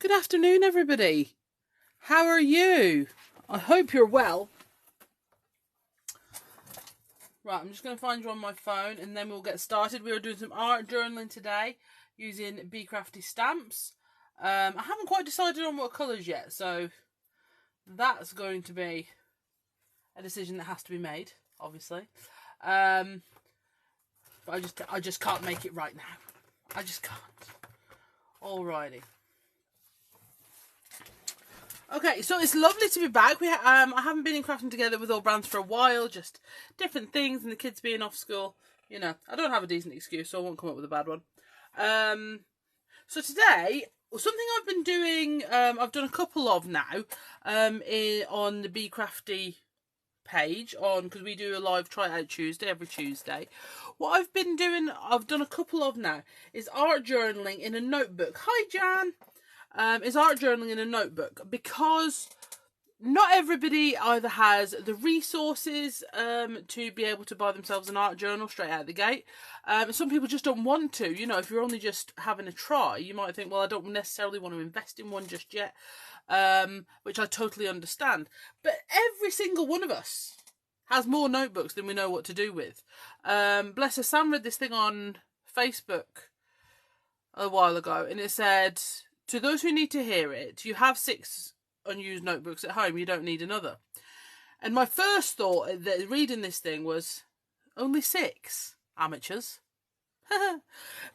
Good afternoon, everybody. How are you? I hope you're well. Right, I'm just going to find you on my phone and then we'll get started. We are doing some art journaling today using Bee Crafty stamps. I haven't quite decided on what colours yet, so that's going to be a decision that has to be made, obviously. But I just can't make it right now. I just can't. Alrighty. Okay, so it's lovely to be back. I haven't been in crafting together with all brands for a while, just different things, and the kids being off school. You know, I don't have a decent excuse, so I won't come up with a bad one. So today, something I've been doing, I've done a couple of now, on the Be Crafty page, because we do a live try out Tuesday, every Tuesday. What I've been doing, I've done a couple of now, is art journaling in a notebook. Hi, Jan! Is art journaling in a notebook, because not everybody either has the resources to be able to buy themselves an art journal straight out the gate. Some people just don't want to. You know, if you're only just having a try, you might think, well, I don't necessarily want to invest in one just yet, which I totally understand. But every single one of us has more notebooks than we know what to do with. Bless her, Sam read this thing on Facebook a while ago, and it said, to those who need to hear it, you have 6 unused notebooks at home, you don't need another. And my first thought reading this thing was, only 6? Amateurs.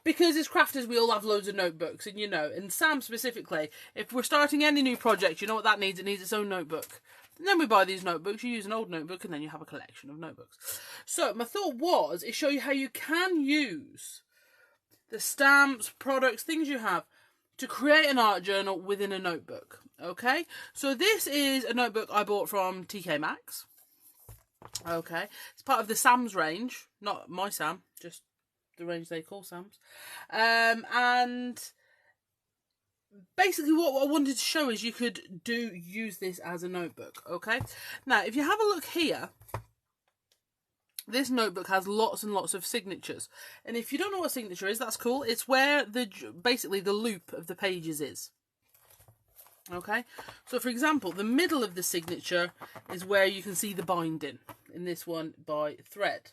Because as crafters we all have loads of notebooks, and you know, and Sam specifically, if we're starting any new project, you know what that needs? It needs its own notebook. And then we buy these notebooks, you use an old notebook, and then you have a collection of notebooks. So my thought was, is show you how you can use the stamps, products, things you have to create an art journal within a notebook. Okay, so this is a notebook I bought from TK Maxx. Okay, it's part of the Sam's range, not my Sam, just the range they call Sam's. And basically what I wanted to show is you could use this as a notebook. Okay, now if you have a look here, this notebook has lots and lots of signatures. And if you don't know what a signature is, that's cool. It's where basically the loop of the pages is. Okay, so for example, the middle of the signature is where you can see the binding, in this one by thread.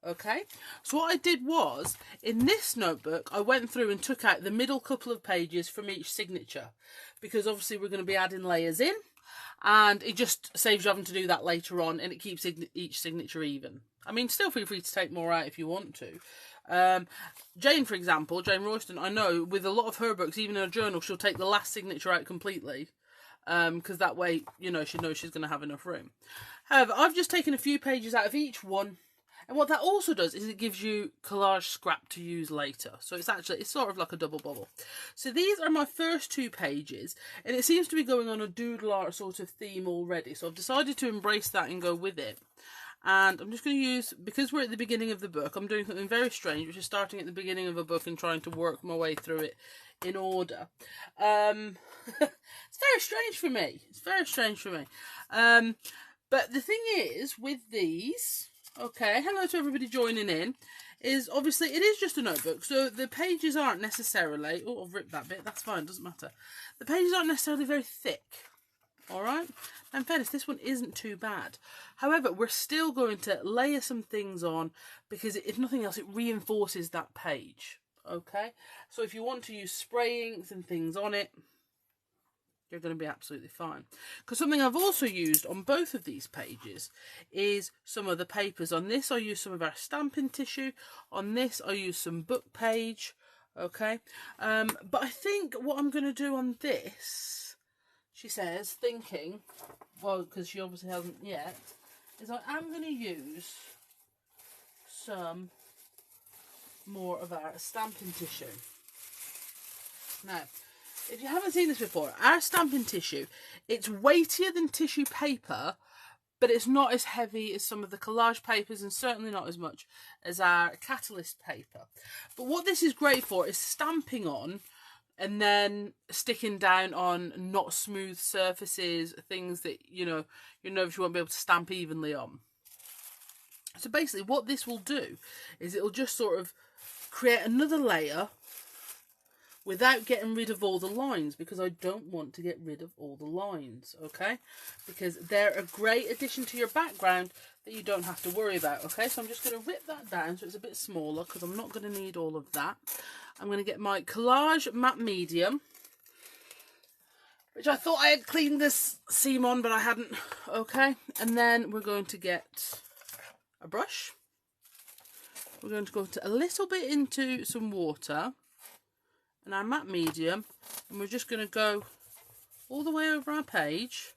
Okay, so what I did was, in this notebook, I went through and took out the middle couple of pages from each signature, because obviously we're going to be adding layers in, and it just saves you having to do that later on, and it keeps each signature even. I mean, still feel free to take more out if you want to. Jane, for example, Jane Royston, I know with a lot of her books, even in a journal, she'll take the last signature out completely, because that way, you know, she knows she's going to have enough room. However, I've just taken a few pages out of each one, and what that also does is it gives you collage scrap to use later. So it's sort of like a double bubble. So these are my first 2 pages, and it seems to be going on a doodle art sort of theme already. So I've decided to embrace that and go with it. And I'm just going to use, because we're at the beginning of the book, I'm doing something very strange, which is starting at the beginning of a book and trying to work my way through it in order. It's very strange for me. It's very strange for me. But the thing is, with these, okay, hello to everybody joining in, is obviously it is just a notebook, so the pages aren't necessarily, oh, I've ripped that bit, that's fine, doesn't matter. The pages aren't necessarily very thick. Alright, in fairness, this one isn't too bad. However, we're still going to layer some things on, because if nothing else, it reinforces that page. Okay, so if you want to use spray inks and things on it, you're going to be absolutely fine. Because something I've also used on both of these pages is some of the papers. On this, I use some of our stamping tissue. On this, I use some book page. Okay, but I think what I'm going to do on this, she says, thinking, well, because she obviously hasn't yet, is I am going to use some more of our stamping tissue. Now, if you haven't seen this before, our stamping tissue, it's weightier than tissue paper, but it's not as heavy as some of the collage papers, and certainly not as much as our catalyst paper. But what this is great for is stamping on, and then sticking down on not smooth surfaces, things that, you know, you're nervous you won't be able to stamp evenly on. So basically what this will do is it'll just sort of create another layer without getting rid of all the lines, because I don't want to get rid of all the lines, okay? Because they're a great addition to your background that you don't have to worry about, okay? So I'm just going to rip that down so it's a bit smaller, because I'm not going to need all of that. I'm going to get my Collage Matte Medium, which I thought I had cleaned this seam on, but I hadn't, okay? And then we're going to get a brush. We're going to go a little bit into some water and our matte medium, and we're just going to go all the way over our page.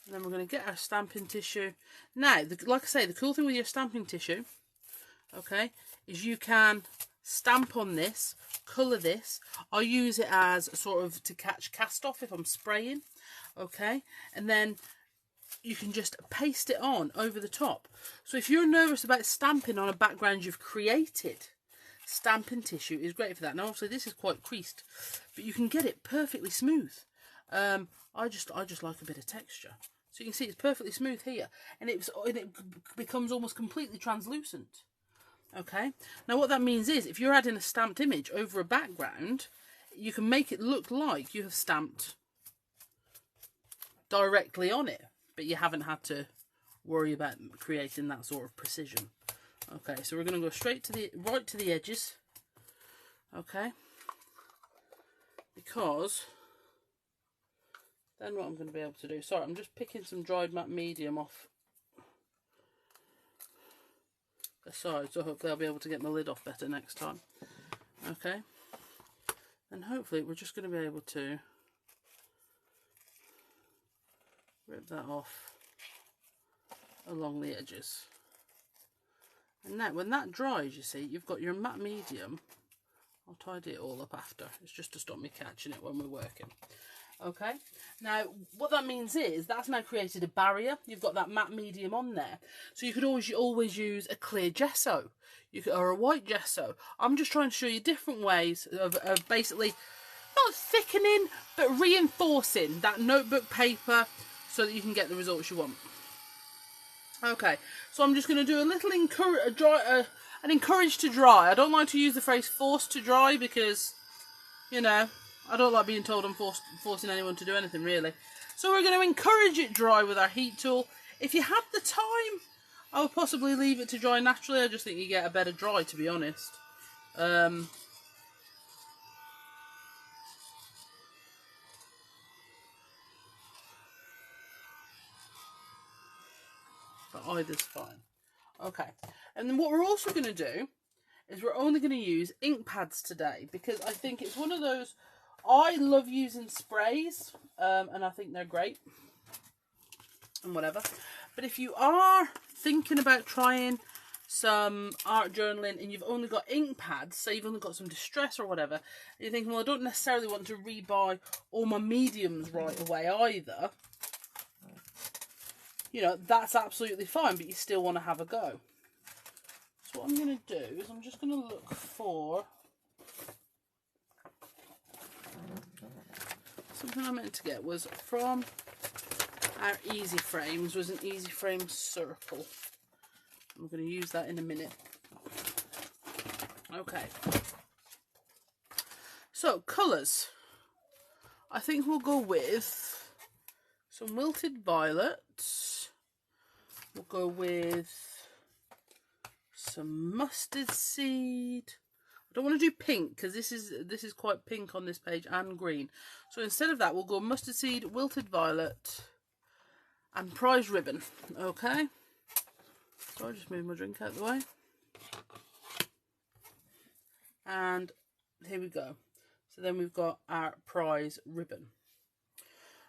And then we're going to get our stamping tissue. Now, like I say, the cool thing with your stamping tissue, okay, is you can stamp on this, colour this. I use it as sort of to catch cast off if I'm spraying, okay, and then you can just paste it on over the top. So if you're nervous about stamping on a background you've created, stamping tissue is great for that. Now obviously this is quite creased, but you can get it perfectly smooth. I just like a bit of texture. So you can see it's perfectly smooth here, and it becomes almost completely translucent. Okay, now what that means is if you're adding a stamped image over a background, you can make it look like you have stamped directly on it, but you haven't had to worry about creating that sort of precision. Okay, so we're going to go straight to the edges, okay, because then what I'm going to be able to do, sorry, I'm just picking some dried matte medium off the side, so hopefully I'll be able to get my lid off better next time. Okay, and hopefully we're just going to be able to rip that off along the edges. And now when that dries, you see, you've got your matte medium. I'll tidy it all up after. It's just to stop me catching it when we're working. Okay, now what that means is that's now created a barrier. You've got that matte medium on there, so you could always use a clear gesso, or a white gesso. I'm just trying to show you different ways of basically not thickening but reinforcing that notebook paper so that you can get the results you want. Okay, so I'm just going to do a little an encourage to dry. I don't like to use the phrase forced to dry because, you know, I don't like being told I'm forcing anyone to do anything, really. So we're going to encourage it dry with our heat tool. If you have the time, I would possibly leave it to dry naturally. I just think you get a better dry, to be honest. But either's fine. Okay, and then what we're also going to do is we're only going to use ink pads today, because I think it's one of those, I love using sprays, and I think they're great and whatever, but if you are thinking about trying some art journaling and you've only got ink pads, say you've only got some distress or whatever, and you're thinking, well, I don't necessarily want to rebuy all my mediums right away either, you know, that's absolutely fine, but you still want to have a go. So what I'm going to do is I'm just going to look for something I meant to get was from our easy frames, was an easy frame circle. I'm going to use that in a minute. Okay. So colours. I think we'll go with some wilted violet. We'll go with some mustard seed. I don't want to do pink because this is quite pink on this page, and green. So instead of that, we'll go mustard seed, wilted violet, and prize ribbon. Okay. So I'll just move my drink out of the way. And here we go. So then we've got our prize ribbon.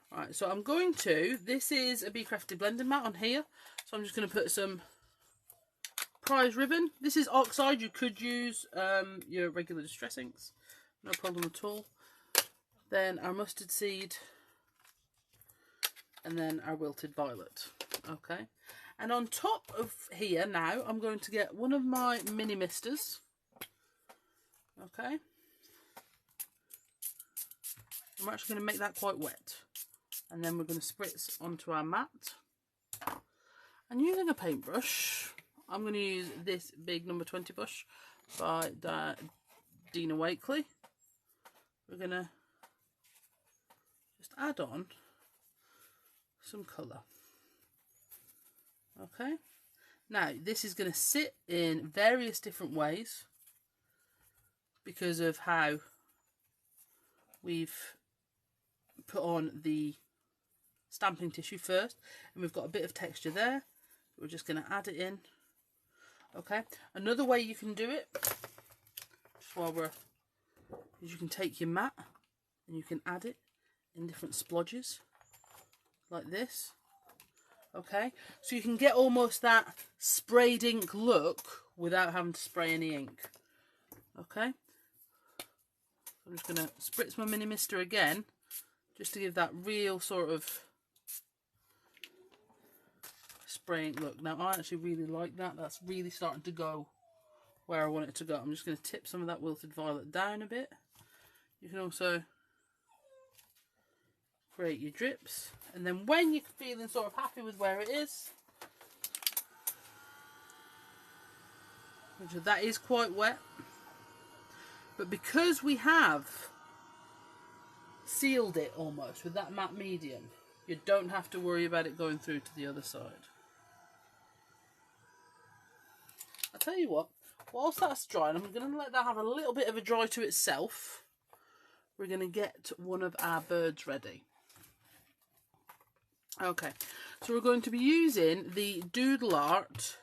Right, so I'm going to, this is a Bee Crafty blending mat on here, so I'm just going to put some prize ribbon. This is oxide, you could use your regular distress inks, no problem at all. Then our mustard seed, and then our wilted violet. Okay, and on top of here now, I'm going to get one of my mini misters. Okay, I'm actually going to make that quite wet. And then we're going to spritz onto our mat. And using a paintbrush, I'm going to use this big number 20 brush by Dina Wakley. we're going to just add on some colour. Okay, now this is going to sit in various different ways because of how we've put on the stamping tissue first, and we've got a bit of texture there. We're just going to add it in. Okay, another way you can do it, just while we're, is you can take your mat and you can add it in different splodges like this. Okay, so you can get almost that sprayed ink look without having to spray any ink. Okay, I'm just going to spritz my mini mister again, just to give that real sort of spraying look. Now I actually really like that. That's really starting to go where I want it to go. I'm just going to tip some of that wilted violet down a bit. You can also create your drips, and then when you're feeling sort of happy with where it is, which that is quite wet, but because we have sealed it almost with that matte medium, you don't have to worry about it going through to the other side. I'll tell you what, whilst that's drying, I'm going to let that have a little bit of a dry to itself. We're going to get one of our birds ready. Okay, so we're going to be using the Doodle Art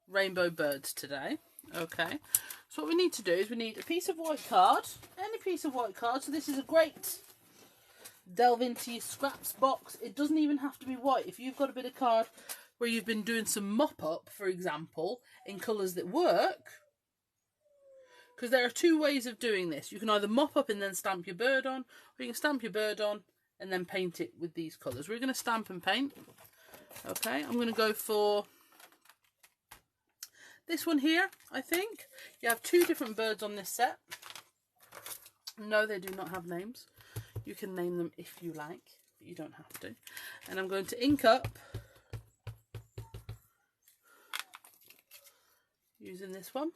Rainbow Birds today. Okay, so what we need to do is we need a piece of white card, any piece of white card. So this is a great delve into your scraps box. It doesn't even have to be white. If you've got a bit of card where you've been doing some mop up, for example, in colours that work, because there are two ways of doing this. You can either mop up and then stamp your bird on, or you can stamp your bird on and then paint it with these colours. We're going to stamp and paint. Okay, I'm going to go for this one here, I think. You have two different birds on this set. No, they do not have names. You can name them if you like, but you don't have to. And I'm going to ink up using this one.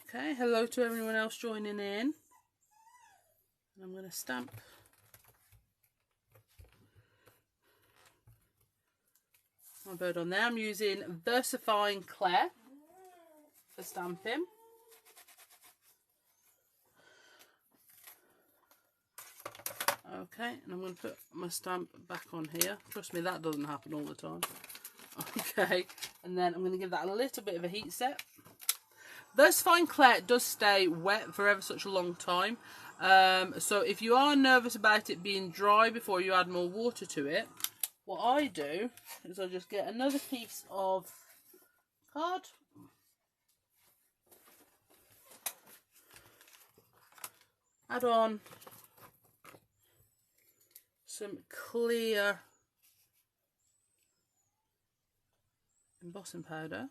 Okay, hello to everyone else joining in. And I'm going to stamp my bird on there. I'm using Versafine Clay for stamping. Okay, and I'm going to put my stamp back on here. Trust me, that doesn't happen all the time. Okay, and then I'm going to give that a little bit of a heat set. Versafine Clay does stay wet for ever such a long time. So if you are nervous about it being dry before you add more water to it, what I do is I just get another piece of card, add on some clear embossing powder,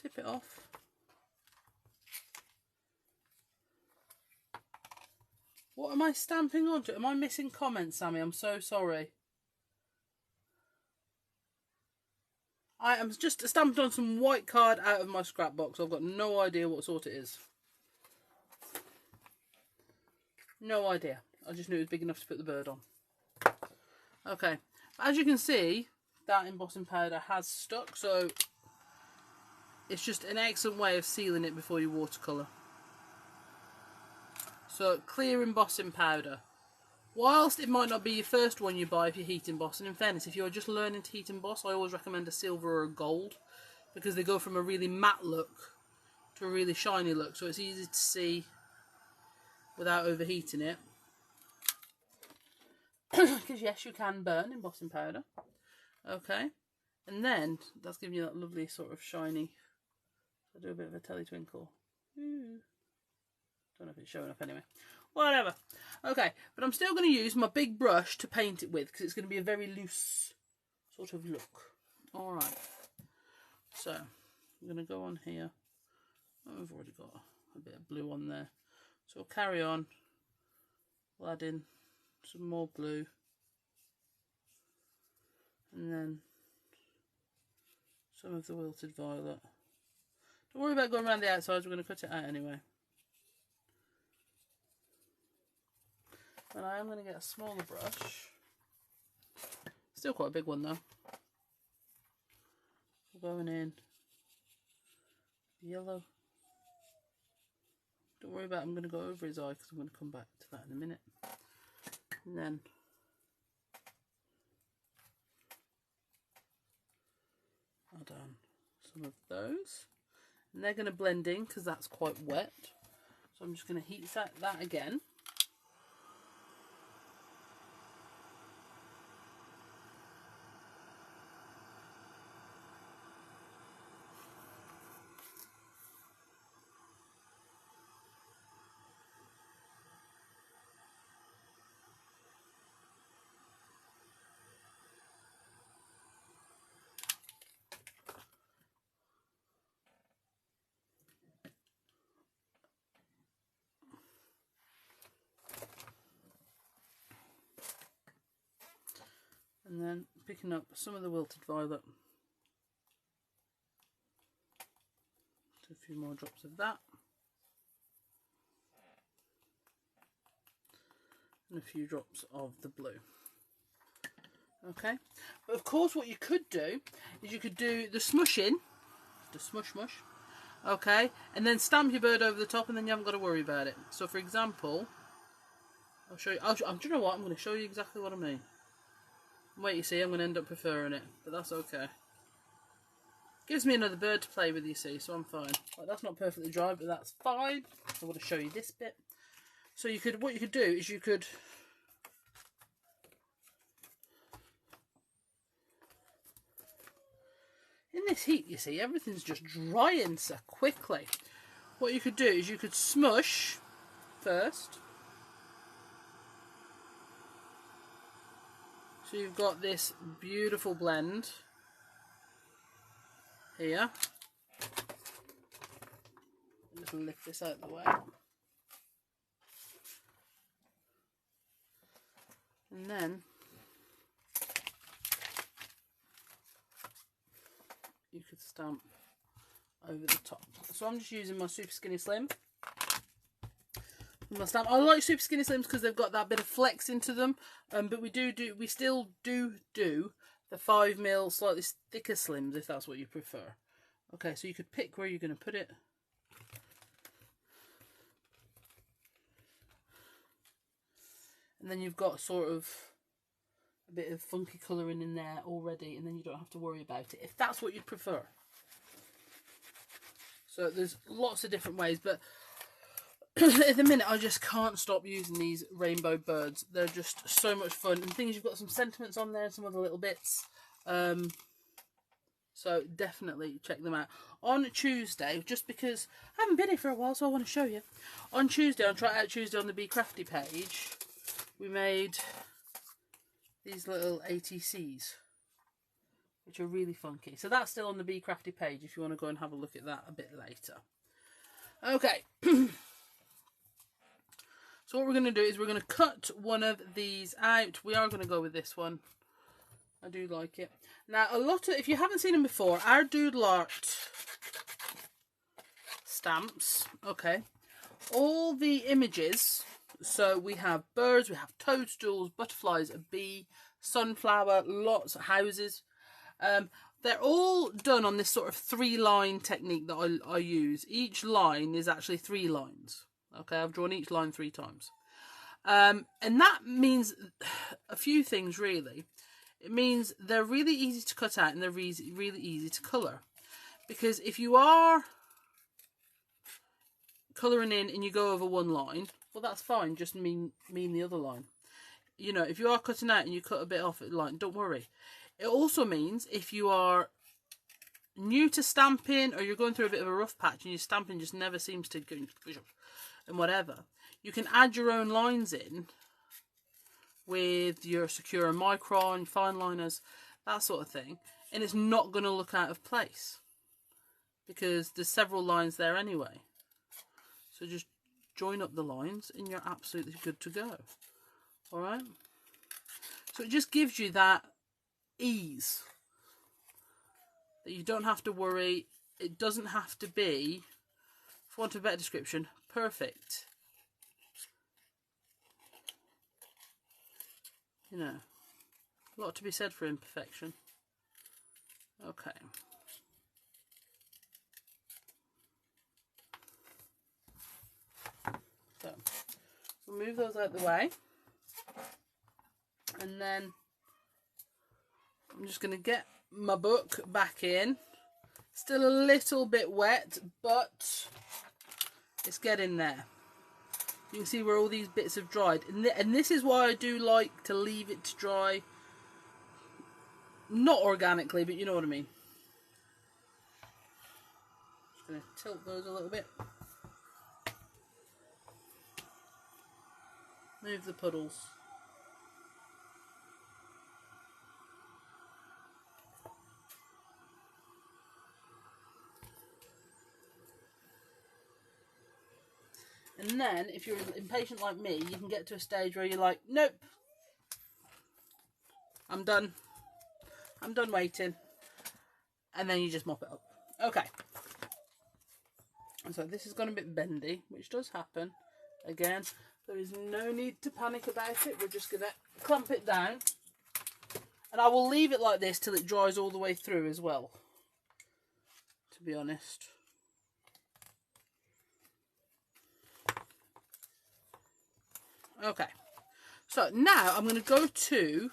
tip it off, what am I stamping onto? Am I missing comments, Sammy? I'm so sorry. I am just stamped on some white card out of my scrap box. I've got no idea what sort it is. No idea. I just knew it was big enough to put the bird on. Okay. As you can see, that embossing powder has stuck, so it's just an excellent way of sealing it before you watercolour. So, clear embossing powder. Whilst it might not be your first one you buy if you heat emboss, and in fairness, if you're just learning to heat emboss, I always recommend a silver or a gold, because they go from a really matte look to a really shiny look, so it's easy to see without overheating it. Because yes, you can burn embossing powder. Okay, and then that's giving you that lovely sort of shiny. I'll do a bit of a telly twinkle. Don't know if it's showing up anyway. Whatever. Okay, but I'm still going to use my big brush to paint it with, because it's going to be a very loose sort of look. Alright. So, I'm going to go on here. Oh, I've already got a bit of blue on there. So we'll carry on. We'll add in some more blue. And then some of the wilted violet. Don't worry about going around the outsides, we're going to cut it out anyway. And I am going to get a smaller brush. Still quite a big one though. We're going in yellow. Don't worry about it, I'm going to go over his eye because I'm going to come back to that in a minute. And then add on some of those. And they're going to blend in because that's quite wet. So I'm just going to heat that again. And then picking up some of the wilted violet. So a few more drops of that. And a few drops of the blue. Okay. But of course what you could do is you could do the smushing. The smush. Okay. And then stamp your bird over the top and then you haven't got to worry about it. So for example, I'll show you. Do you know what? I'm going to show you exactly what I mean. Wait, you see, I'm going to end up preferring it, but that's okay. Gives me another bird to play with, you see, so I'm fine. Right, that's not perfectly dry, but that's fine. I want to show you this bit. So what you could do is you could in this heat, you see, everything's just drying so quickly. What you could do is you could smush first. So you've got this beautiful blend here. Just lift this out of the way. And then you could stamp over the top. So I'm just using my Super Skinny Slim. My stamp. I like Super Skinny Slims because they've got that bit of flex into them, but we still do the 5mm slightly thicker slims if that's what you prefer. Okay, so you could pick where you're going to put it. And then you've got sort of a bit of funky colouring in there already, and then you don't have to worry about it if that's what you prefer. So there's lots of different ways, but at the minute I just can't stop using these rainbow birds. They're just so much fun, and things, you've got some sentiments on there, some other little bits, so definitely check them out. On Tuesday, just because I haven't been here for a while, so I want to show you. On Tuesday, on Try Out Tuesday on the Bee Crafty page, we made these little ATCs, which are really funky. So that's still on the Bee Crafty page if you want to go and have a look at that a bit later. Okay. So what we're going to do is we're going to cut one of these out. We are going to go with this one. I do like it. Now, if you haven't seen them before, our Doodle Art stamps, okay, all the images, so we have birds, we have toadstools, butterflies, a bee, sunflower, lots of houses. They're all done on this sort of 3-line technique that I use. Each line is actually 3 lines. Okay, I've drawn each line 3 times. And that means a few things, really. It means they're really easy to cut out and they're really easy to colour. Because if you are colouring in and you go over one line, well, that's fine, just mean the other line. You know, if you are cutting out and you cut a bit off at the line, don't worry. It also means if you are new to stamping or you're going through a bit of a rough patch and your stamping just never seems to go and whatever, you can add your own lines in with your Secura Micron, fine liners, that sort of thing, and it's not going to look out of place because there's several lines there anyway. So just join up the lines and you're absolutely good to go. Alright? So it just gives you that ease that you don't have to worry it doesn't have to be, for want of a better description, perfect. You know, a lot to be said for imperfection. Okay. So, we'll move those out of the way. And then I'm just going to get my book back in. Still a little bit wet, but it's getting there. You can see where all these bits have dried. And this is why I do like to leave it to dry. Not organically, but you know what I mean. Just going to tilt those a little bit. Move the puddles. And then, if you're impatient like me, you can get to a stage where you're like, nope, I'm done. I'm done waiting. And then you just mop it up. Okay. So this has gone a bit bendy, which does happen. Again, there is no need to panic about it. We're just going to clamp it down. And I will leave it like this till it dries all the way through as well, to be honest. Okay, so now I'm going to go to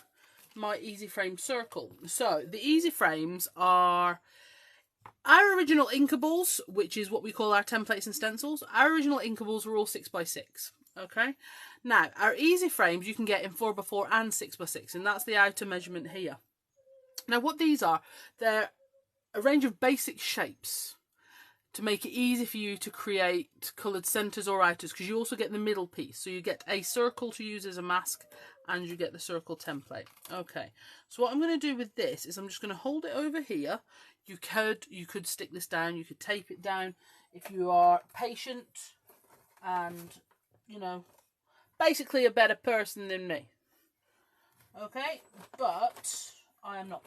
my Easy Frame circle. So the Easy Frames are our original Inkables, which is what we call our templates and stencils. Our original Inkables were all 6x6. Okay, now our Easy Frames you can get in 4x4 and 6x6, and that's the outer measurement here. Now what these are, they're a range of basic shapes to make it easy for you to create coloured centres or outers, because you also get the middle piece. So you get a circle to use as a mask, and you get the circle template. Okay, so what I'm going to do with this is I'm just going to hold it over here. You could stick this down, you could tape it down if you are patient and, you know, basically a better person than me. Okay, but I am not.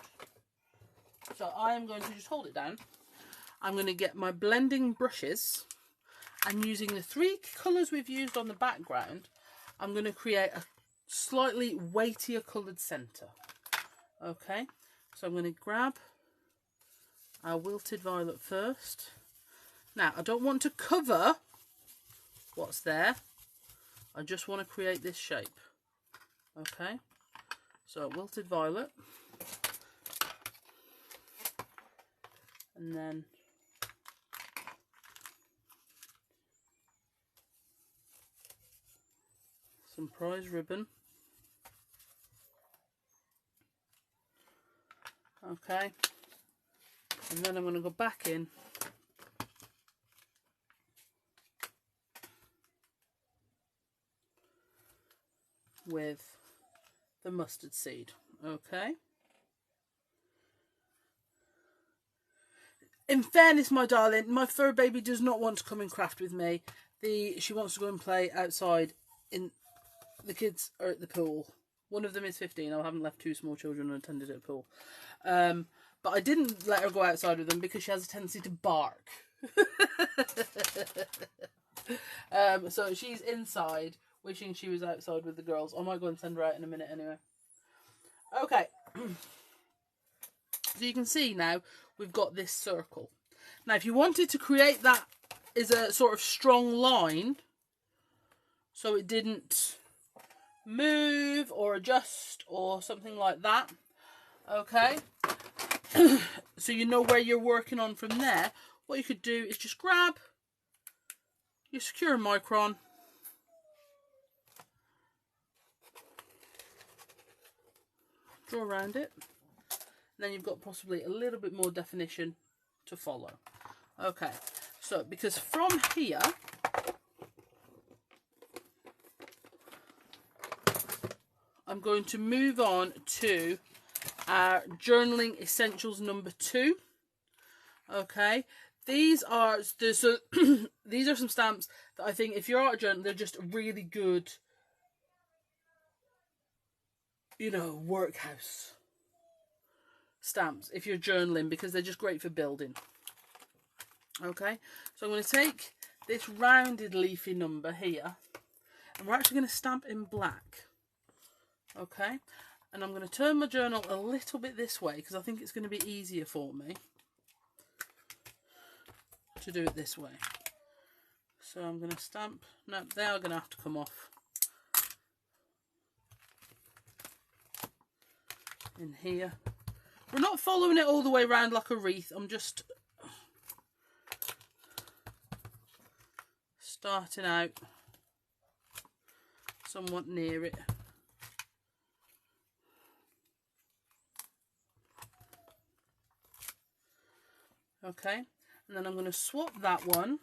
So I am going to just hold it down. I'm going to get my blending brushes, and using the 3 colours we've used on the background, I'm going to create a slightly weightier coloured centre. Okay, so I'm going to grab our wilted violet first. Now, I don't want to cover what's there. I just want to create this shape. Okay, so wilted violet. And then some prize ribbon. Okay, and then I'm going to go back in with the mustard seed. Okay. In fairness, my darling, my fur baby does not want to come and craft with me. She wants to go and play outside. The kids are at the pool. One of them is 15. I haven't left 2 small children unattended at a pool. But I didn't let her go outside with them because she has a tendency to bark. So she's inside, wishing she was outside with the girls. I might go and send her out in a minute anyway. Okay. So you can see now we've got this circle. Now if you wanted to create that as a sort of strong line, so it didn't move or adjust or something like that, okay, so you know where you're working on from there, what you could do is just grab your secure micron, draw around it, and then you've got possibly a little bit more definition to follow. Okay, so because from here I'm going to move on to our Journaling Essentials number 2. Okay, these are these are some stamps that I think if you're art journaling, they're just really good, you know, workhouse stamps if you're journaling, because they're just great for building. Okay, so I'm going to take this rounded leafy number here, and we're actually going to stamp in black. Okay, and I'm going to turn my journal a little bit this way because I think it's going to be easier for me to do it this way. So I'm going to stamp, no, they are going to have to come off in here. We're not following it all the way around like a wreath, I'm just starting out somewhat near it. Okay, and then I'm going to swap that one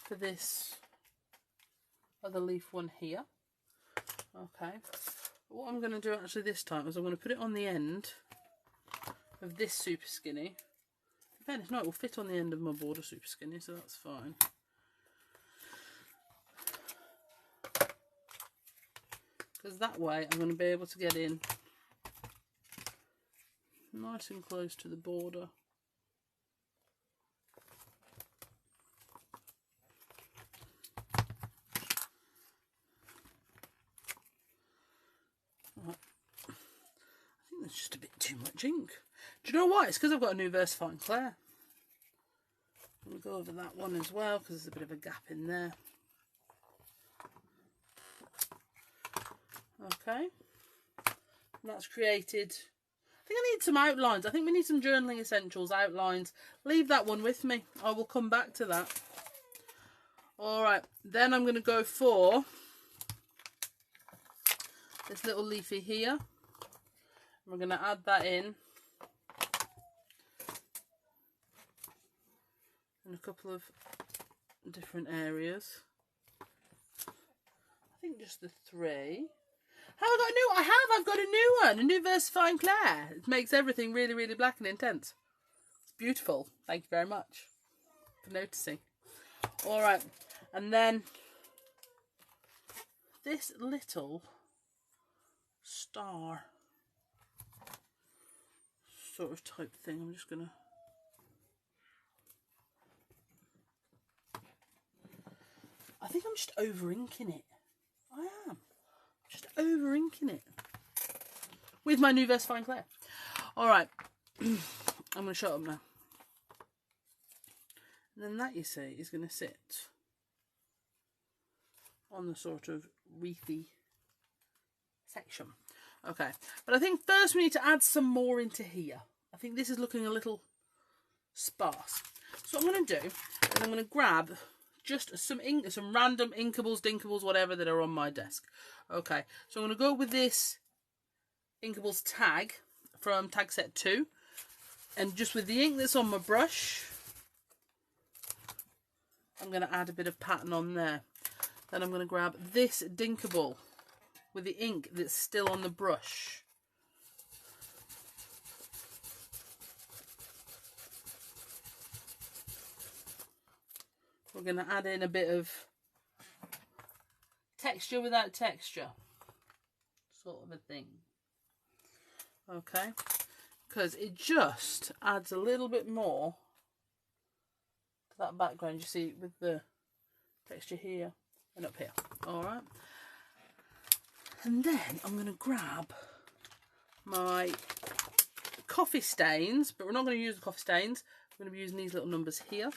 for this other leaf one here. Okay, what I'm going to do actually this time is I'm going to put it on the end of this super skinny. In fairness, no, it will fit on the end of my border super skinny, so that's fine. Because that way I'm going to be able to get in nice and close to the border. Right. I think there's just a bit too much ink. Do you know why? It's because I've got a new Versafine Clay. I'm going to go over that one as well because there's a bit of a gap in there. Okay. And that's created... I think I need some outlines. I think we need some journaling essentials, outlines. Leave that one with me. I will come back to that. Alright, then I'm going to go for this little leafy here. We're going to add that in a couple of different areas. I think just the 3. Have I got a new one? I've got a new one. A new Versafine Clay. It makes everything really, really black and intense. It's beautiful. Thank you very much for noticing. Alright. And then this little star sort of type thing. I'm just going to... I think I'm just over-inking it. I am. Just over-inking it with my new Versafine Clay. Alright, I'm going to shut up now. And then that, you see, is going to sit on the sort of wreathy section. Okay, but I think first we need to add some more into here. I think this is looking a little sparse. So what I'm going to do is I'm going to grab just some ink, some random Inkables, Dinkables, whatever that are on my desk. Okay, so I'm going to go with this Inkables tag from tag set 2, and just with the ink that's on my brush, I'm going to add a bit of pattern on there. Then I'm going to grab this Dinkable with the ink that's still on the brush. We're going to add in a bit of texture without texture, sort of a thing. Okay, because it just adds a little bit more to that background, you see, with the texture here and up here. Alright, and then I'm going to grab my coffee stains, but we're not going to use the coffee stains. We're going to be using these little numbers here.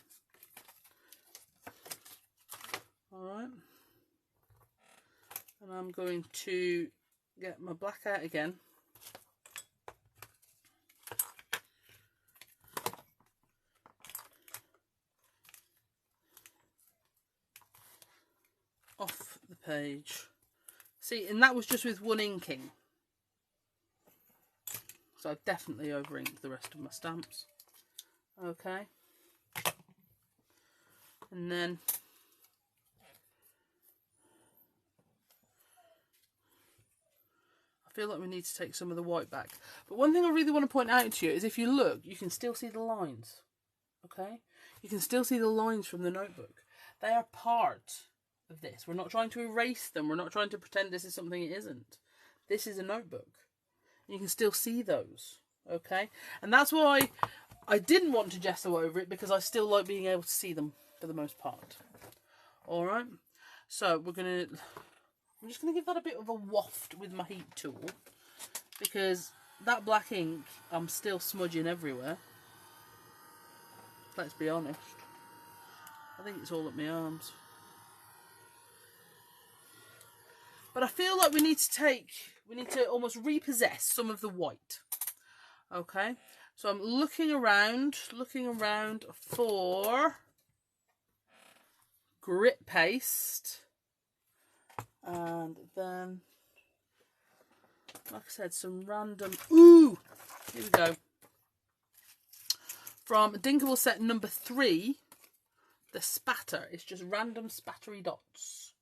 Alright, and I'm going to get my black out again. Off the page. See, and that was just with one inking. So I've definitely over inked the rest of my stamps. Okay. And then I feel like we need to take some of the white back. But one thing I really want to point out to you is if you look, you can still see the lines. Okay? You can still see the lines from the notebook. They are part of this. We're not trying to erase them. We're not trying to pretend this is something it isn't. This is a notebook. You can still see those. Okay, and that's why I didn't want to gesso over it, because I still like being able to see them for the most part. All right, so I'm just gonna give that a bit of a waft with my heat tool, because that black ink I'm still smudging everywhere. Let's be honest. I think it's all up my arms. But I feel like we need to almost repossess some of the white. Okay, so I'm looking around for grit paste, and then, like I said, some random, ooh, here we go, from D'Inkables set number 3, the spatter. It's just random spattery dots.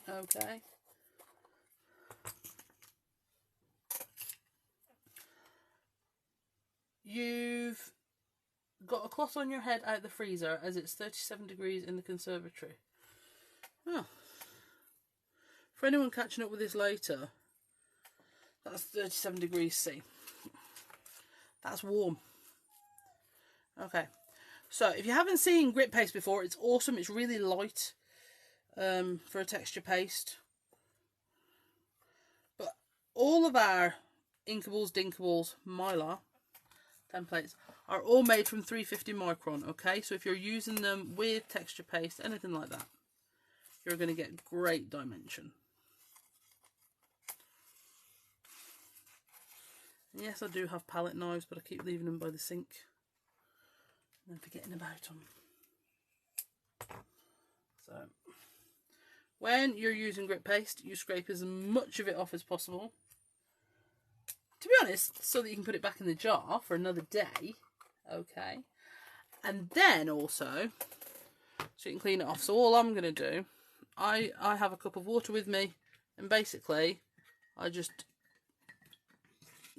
Okay. You've got a cloth on your head out the freezer, as it's 37 degrees in the conservatory. Oh. For anyone catching up with this later, that's 37 degrees C. That's warm. Okay. So, if you haven't seen grit paste before, it's awesome. It's really light for a texture paste. But all of our Inkables, D'Inkables, Mylar templates are all made from 350 micron, okay? So if you're using them with texture paste, anything like that, you're going to get great dimension. And yes, I do have palette knives, but I keep leaving them by the sink and then forgetting about them. So, when you're using grit paste, you scrape as much of it off as possible. To be honest, so that you can put it back in the jar for another day. Okay. And then also, so you can clean it off. So all I'm going to do, I have a cup of water with me, and basically I just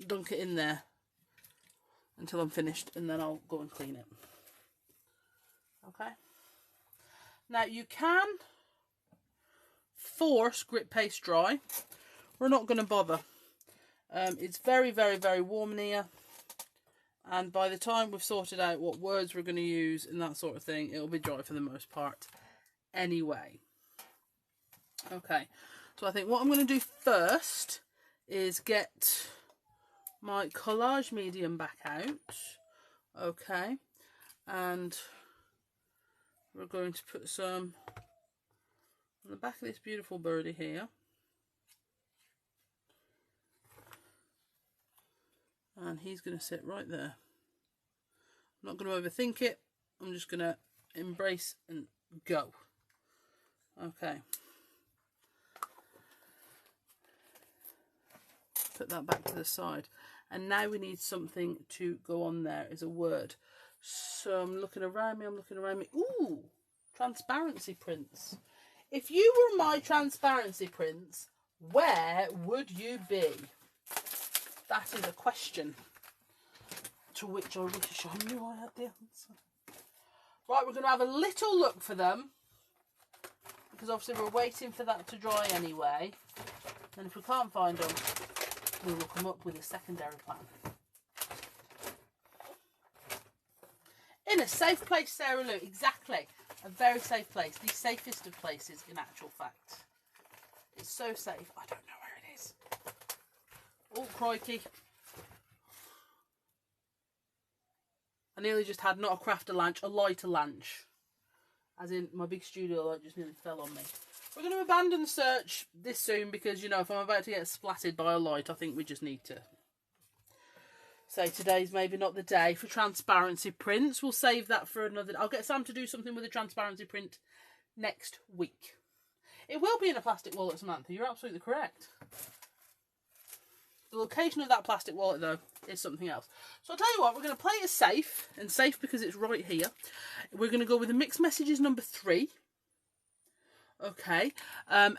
dunk it in there until I'm finished, and then I'll go and clean it. Okay. Now you can force grit paste dry. We're not going to bother. It's very, very, very warm in here, and by the time we've sorted out what words we're going to use and that sort of thing, it'll be dry for the most part anyway. Okay, so I think what I'm going to do first is get my collage medium back out. Okay, and we're going to put some on the back of this beautiful birdie here. And he's going to sit right there. I'm not going to overthink it. I'm just going to embrace and go. Okay. Put that back to the side. And now we need something to go on there as a word. So I'm looking around me. Ooh, transparency prints. If you were my transparency prints, where would you be? That is a question to which I wish I knew I had the answer. Right, we're going to have a little look for them, because obviously we're waiting for that to dry anyway. And if we can't find them, we will come up with a secondary plan. In a safe place, Sarah Lou. Exactly. A very safe place. The safest of places, in actual fact. It's so safe, I don't know where it is. Oh, crikey. I nearly just had not a crafter lunch, a lighter lunch. As in, my big studio light just nearly fell on me. We're going to abandon the search this soon, because, you know, if I'm about to get splattered by a light, I think we just need to say today's maybe not the day for transparency prints. We'll save that for another. I'll get Sam to do something with a transparency print next week. It will be in a plastic wallet, Samantha. You're absolutely correct. The location of that plastic wallet, though, is something else. So I'll tell you what, we're going to play it safe, and safe because it's right here. We're going to go with the mixed messages number 3. Okay.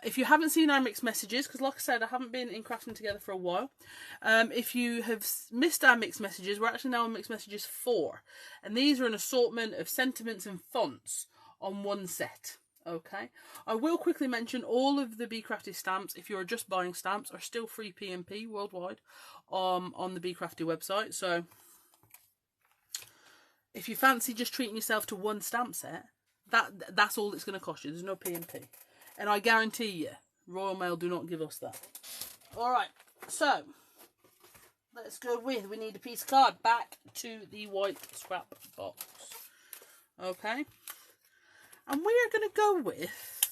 If you haven't seen our mixed messages, because like I said, I haven't been in crafting together for a while. If you have missed our mixed messages, we're actually now on mixed messages 4. And these are an assortment of sentiments and fonts on one set. Okay, I will quickly mention all of the Bee Crafty stamps, if you're just buying stamps, are still free P&P worldwide on the Bee Crafty website. So if you fancy just treating yourself to one stamp set, that's all it's going to cost you. There's no P&P. And I guarantee you, Royal Mail do not give us that. Alright, so let's go with, we need a piece of card. Back to the white scrap box. Okay. And we are going to go with...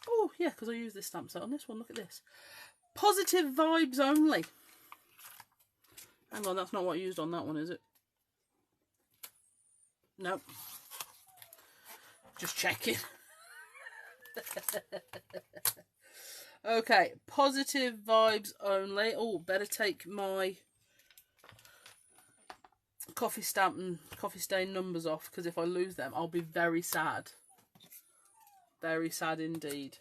Oh, yeah, because I use this stamp set on this one. Look at this. Positive Vibes Only. Hang on, that's not what I used on that one, is it? Nope. Just checking. Okay, Positive Vibes Only. Oh, better take my coffee stamp and coffee stain numbers off, because if I lose them, I'll be very sad. Very sad indeed.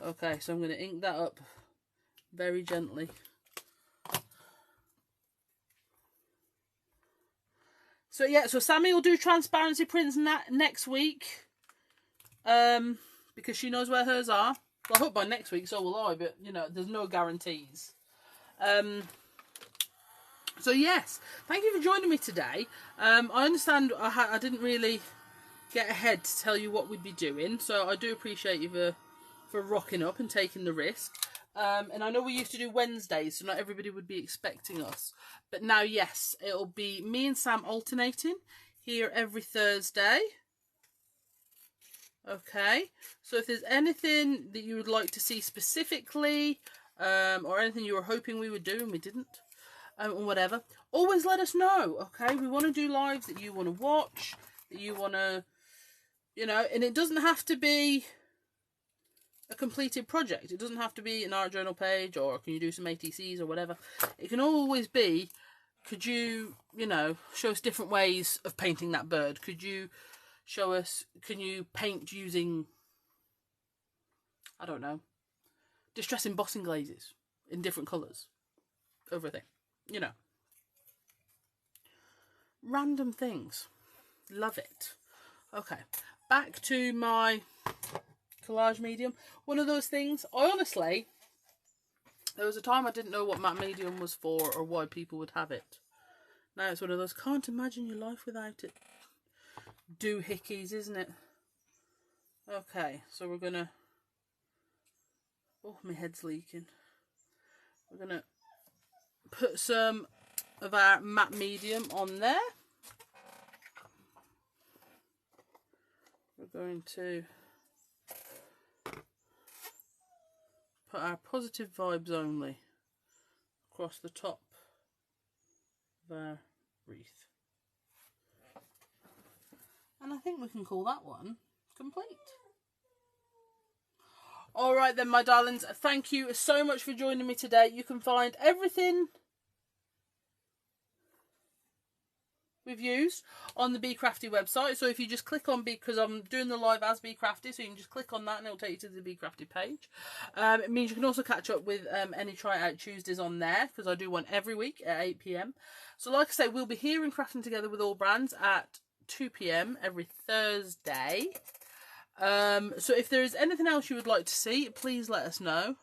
Okay, so I'm going to ink that up very gently. So yeah, so Sammy will do transparency prints next week. Because she knows where hers are. Well, I hope by next week, so will I, but, you know, there's no guarantees. So, yes, thank you for joining me today. I understand I didn't really get ahead to tell you what we'd be doing, so I do appreciate you for rocking up and taking the risk. And I know we used to do Wednesdays, so not everybody would be expecting us. But now, yes, it'll be me and Sam alternating here every Thursday. Okay, so if there's anything that you would like to see specifically, or anything you were hoping we would do and we didn't, or whatever, always let us know, okay? We want to do lives that you want to watch, that you want to, you know, and it doesn't have to be a completed project. It doesn't have to be an art journal page, or can you do some ATCs or whatever. It can always be, could you, you know, show us different ways of painting that bird? Could you show us, can you paint using, I don't know, distress embossing glazes in different colours over a thing, you know. Random things. Love it. Okay, back to my collage medium. One of those things, I honestly, there was a time I didn't know what matte medium was for or why people would have it. Now it's one of those, can't imagine your life without it doohickeys, isn't it? Okay, so we're gonna, oh, my head's leaking. We're gonna put some of our matte medium on there. We're going to put our Positive Vibes Only across the top of our wreath. And I think we can call that one complete. Alright then, my darlings, thank you so much for joining me today. You can find everything we've used on the Bee Crafty website. So if you just click on Bee, because I'm doing the live as Bee Crafty, so you can just click on that and it'll take you to the Bee Crafty page. It means you can also catch up with any Try Out Tuesdays on there, because I do one every week at 8 PM. So like I say, we'll be here in Crafting Together with All Brands at 2 PM every Thursday. So if there is anything else you would like to see, please let us know.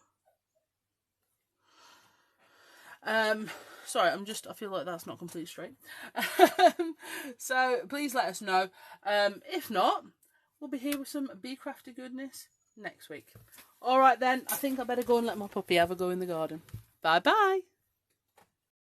Sorry, I feel like that's not completely straight. So please let us know. If not, we'll be here with some Bee Crafty goodness next week. Alright then, I think I better go and let my puppy have a go in the garden. Bye bye.